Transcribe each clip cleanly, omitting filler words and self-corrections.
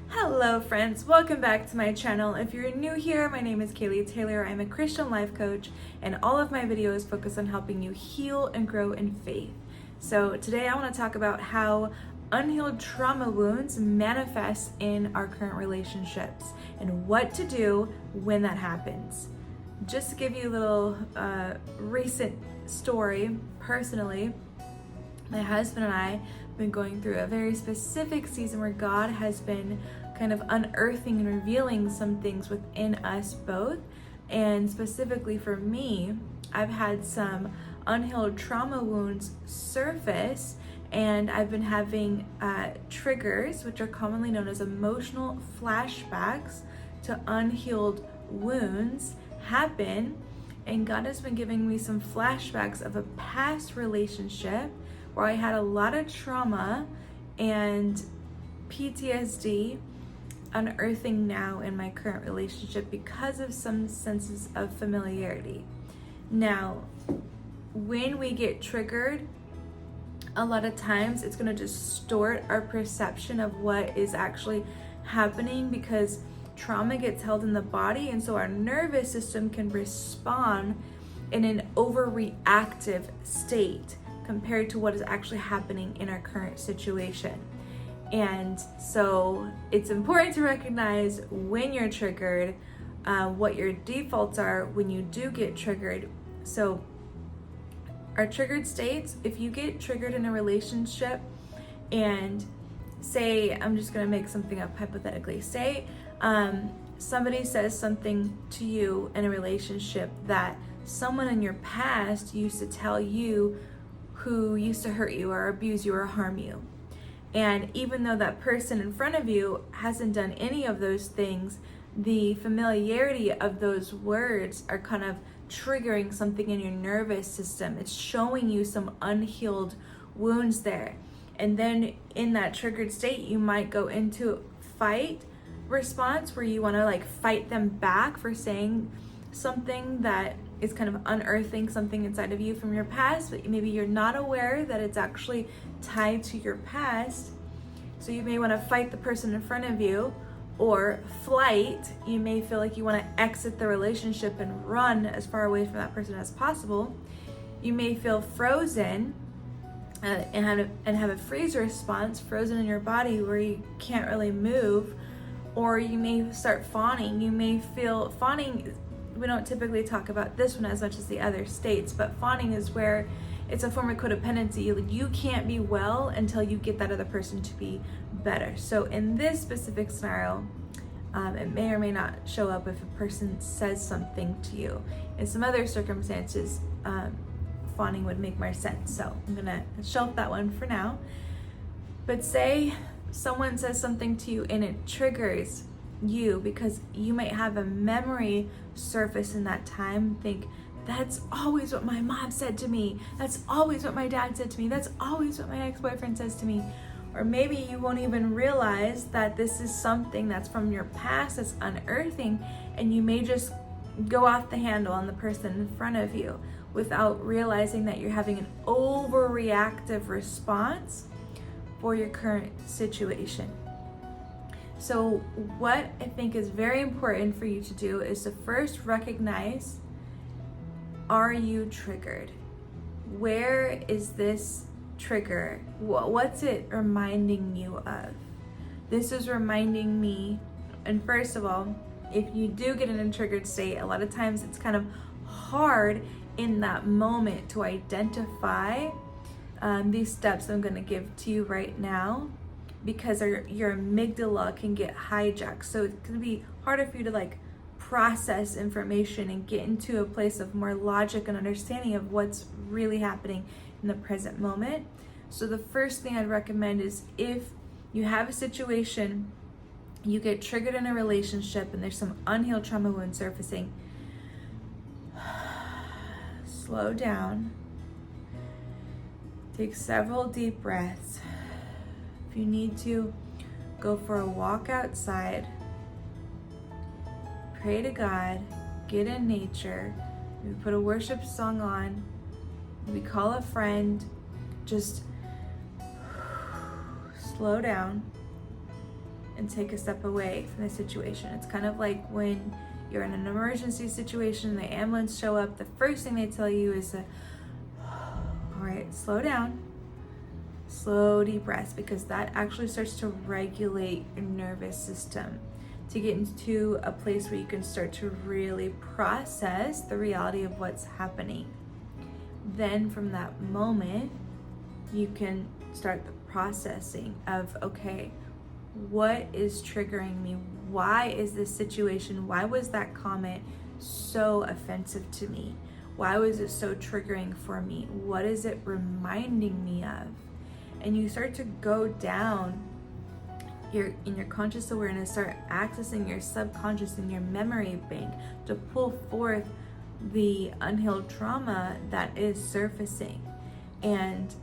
Hello friends, welcome back to my channel. If you're new here, my name is Kaylee Taylor. I'm a Christian life coach and all of my videos focus on helping you heal and grow in faith. So today I want to talk about how unhealed trauma wounds manifest in our current relationships and what to do when that happens. Just to give you a little recent story, personally, my husband and I have been going through a very specific season where God has been kind of unearthing and revealing some things within us both. And specifically for me, I've had some unhealed trauma wounds surface, and I've been having triggers, which are commonly known as emotional flashbacks to unhealed wounds, happen. And God has been giving me some flashbacks of a past relationship where I had a lot of trauma and PTSD unearthing now in my current relationship because of some senses of familiarity. Now, when we get triggered, a lot of times it's going to distort our perception of what is actually happening because trauma gets held in the body, and so our nervous system can respond in an overreactive state compared to what is actually happening in our current situation. And so it's important to recognize when you're triggered, what your defaults are when you do get triggered. So our triggered states, if you get triggered in a relationship and say, I'm just going to make something up hypothetically, say somebody says something to you in a relationship that someone in your past used to tell you who used to hurt you or abuse you or harm you. And even though that person in front of you hasn't done any of those things, the familiarity of those words are kind of triggering something in your nervous system. It's showing you some unhealed wounds there. And then in that triggered state, you might go into fight response where you want to fight them back for saying something that is kind of unearthing something inside of you from your past, but maybe you're not aware that it's actually tied to your past. So you may want to fight the person in front of you, or flight. You may feel like you want to exit the relationship and run as far away from that person as possible. You may feel frozen and have a freeze response, frozen in your body where you can't really move, or you may start fawning. You may feel fawning. We don't typically talk about this one as much as the other states, but fawning is where it's a form of codependency. You can't be well until you get that other person to be better. So in this specific scenario, it may or may not show up if a person says something to you. In some other circumstances, fawning would make more sense. So I'm gonna shelf that one for now. But say someone says something to you and it triggers you because you might have a memory surface in that time. Think, that's always what my mom said to me. That's always what my dad said to me. That's always what my ex-boyfriend says to me. Or maybe you won't even realize that this is something that's from your past that's unearthing, and you may just go off the handle on the person in front of you without realizing that you're having an overreactive response for your current situation. So what I think is very important for you to do is to first recognize, are you triggered? Where is this trigger? What's it reminding you of? This is reminding me, and first of all, if you do get in a triggered state, a lot of times it's kind of hard in that moment to identify these steps I'm going to give to you right now, because your amygdala can get hijacked. So it's going to be harder for you to process information and get into a place of more logic and understanding of what's really happening in the present moment. So the first thing I'd recommend is, if you have a situation, you get triggered in a relationship and there's some unhealed trauma wound surfacing, slow down, take several deep breaths. If you need to, go for a walk outside, pray to God, get in nature, maybe put a worship song on, maybe call a friend, just slow down, and take a step away from the situation. It's kind of like when you're in an emergency situation, the ambulance show up, the first thing they tell you is to, all right, slow down, slow deep breaths, because that actually starts to regulate your nervous system to get into a place where you can start to really process the reality of what's happening. Then from that moment, you can start the processing of, okay, what is triggering me? Why is this situation, why was that comment so offensive to me? Why was it so triggering for me? What is it reminding me of? And you start to go down in your conscious awareness, start accessing your subconscious and your memory bank to pull forth the unhealed trauma that is surfacing. And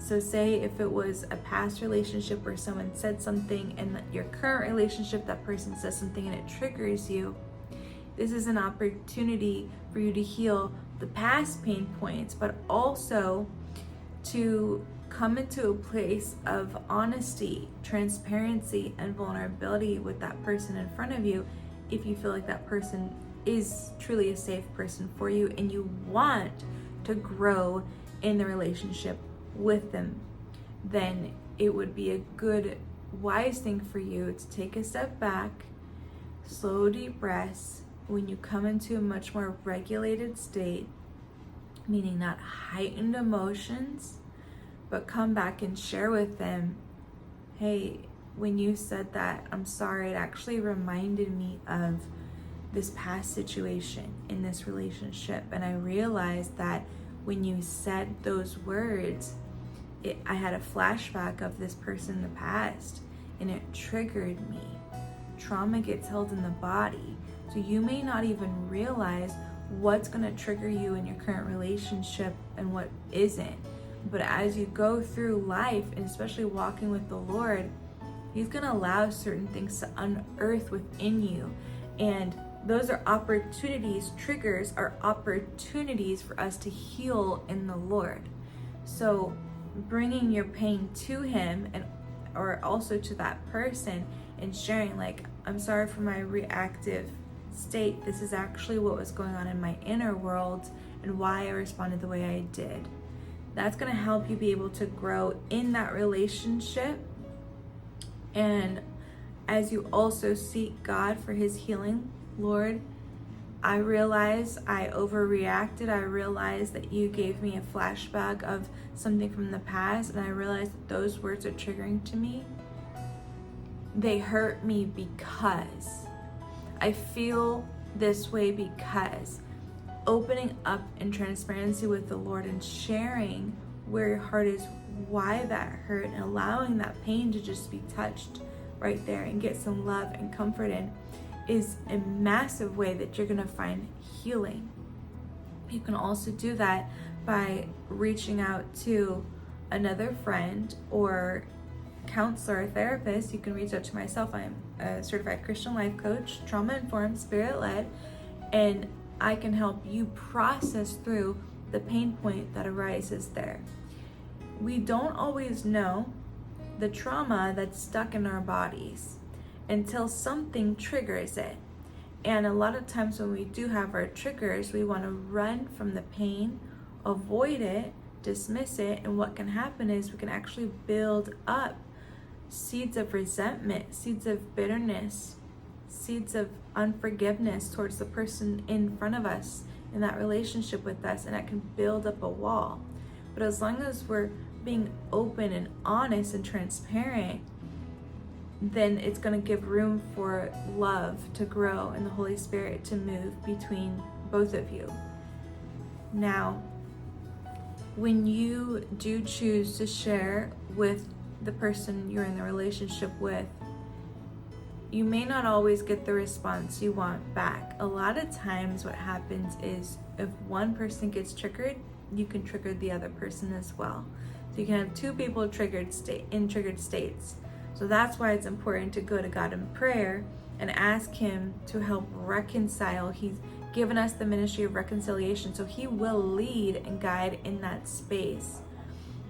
so say if it was a past relationship where someone said something, and your current relationship, that person says something and it triggers you, this is an opportunity for you to heal the past pain points, but also to come into a place of honesty, transparency, and vulnerability with that person in front of you if you feel like that person is truly a safe person for you and you want to grow in the relationship with them. Then it would be a good, wise thing for you to take a step back, slow deep breaths. When you come into a much more regulated state, meaning not heightened emotions, but come back and share with them, hey, when you said that, I'm sorry, it actually reminded me of this past situation in this relationship. And I realized that when you said those words, I had a flashback of this person in the past, and it triggered me. Trauma gets held in the body. So you may not even realize what's going to trigger you in your current relationship and what isn't. But as you go through life, and especially walking with the Lord, He's going to allow certain things to unearth within you. And those are opportunities, triggers are opportunities for us to heal in the Lord. So bringing your pain to Him, and or also to that person, and sharing, like, I'm sorry for my reactive state. This is actually what was going on in my inner world and why I responded the way I did. That's going to help you be able to grow in that relationship. And as you also seek God for His healing, Lord, I realize I overreacted. I realized that you gave me a flashback of something from the past, and I realized that those words are triggering to me. They hurt me because I feel this way, because opening up in transparency with the Lord and sharing where your heart is, why that hurt, and allowing that pain to just be touched right there and get some love and comfort in, is a massive way that you're going to find healing. You can also do that by reaching out to another friend or counselor or therapist. You can reach out to myself. I'm a certified Christian life coach, trauma-informed, spirit-led, and I can help you process through the pain point that arises there. We don't always know the trauma that's stuck in our bodies until something triggers it. And a lot of times when we do have our triggers, we want to run from the pain, avoid it, dismiss it, and what can happen is we can actually build up seeds of resentment, seeds of bitterness, seeds of unforgiveness towards the person in front of us in that relationship with us, and that can build up a wall. But as long as we're being open and honest and transparent, then it's going to give room for love to grow and the Holy Spirit to move between both of you. Now, when you do choose to share with the person you're in the relationship with, you may not always get the response you want back. A lot of times what happens is if one person gets triggered, you can trigger the other person as well. So you can have two people in triggered states. So that's why it's important to go to God in prayer and ask Him to help reconcile. He's given us the ministry of reconciliation, so He will lead and guide in that space.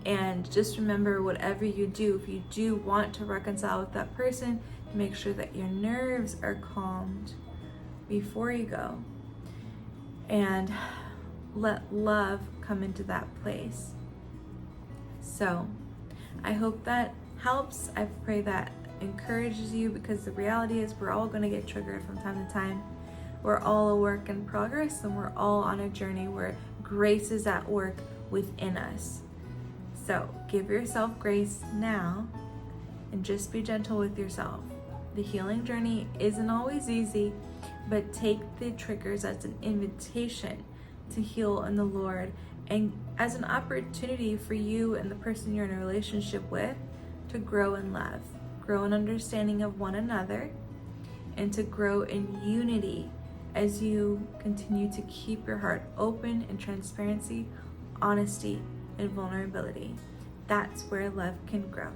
And just remember, whatever you do, if you do want to reconcile with that person, Make sure that your nerves are calmed before you go. And let love come into that place. So I hope that helps. I pray that encourages you, because the reality is we're all going to get triggered from time to time. We're all a work in progress, and we're all on a journey where grace is at work within us. So give yourself grace now and just be gentle with yourself. The healing journey isn't always easy, but take the triggers as an invitation to heal in the Lord, and as an opportunity for you and the person you're in a relationship with to grow in love, grow in understanding of one another, and to grow in unity as you continue to keep your heart open in transparency, honesty, and vulnerability. That's where love can grow.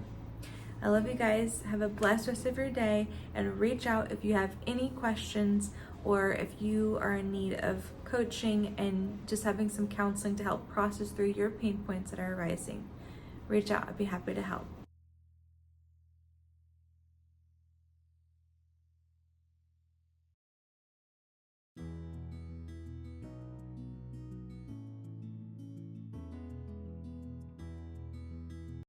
I love you guys. Have a blessed rest of your day, and reach out if you have any questions, or if you are in need of coaching and just having some counseling to help process through your pain points that are arising. Reach out. I'd be happy to help.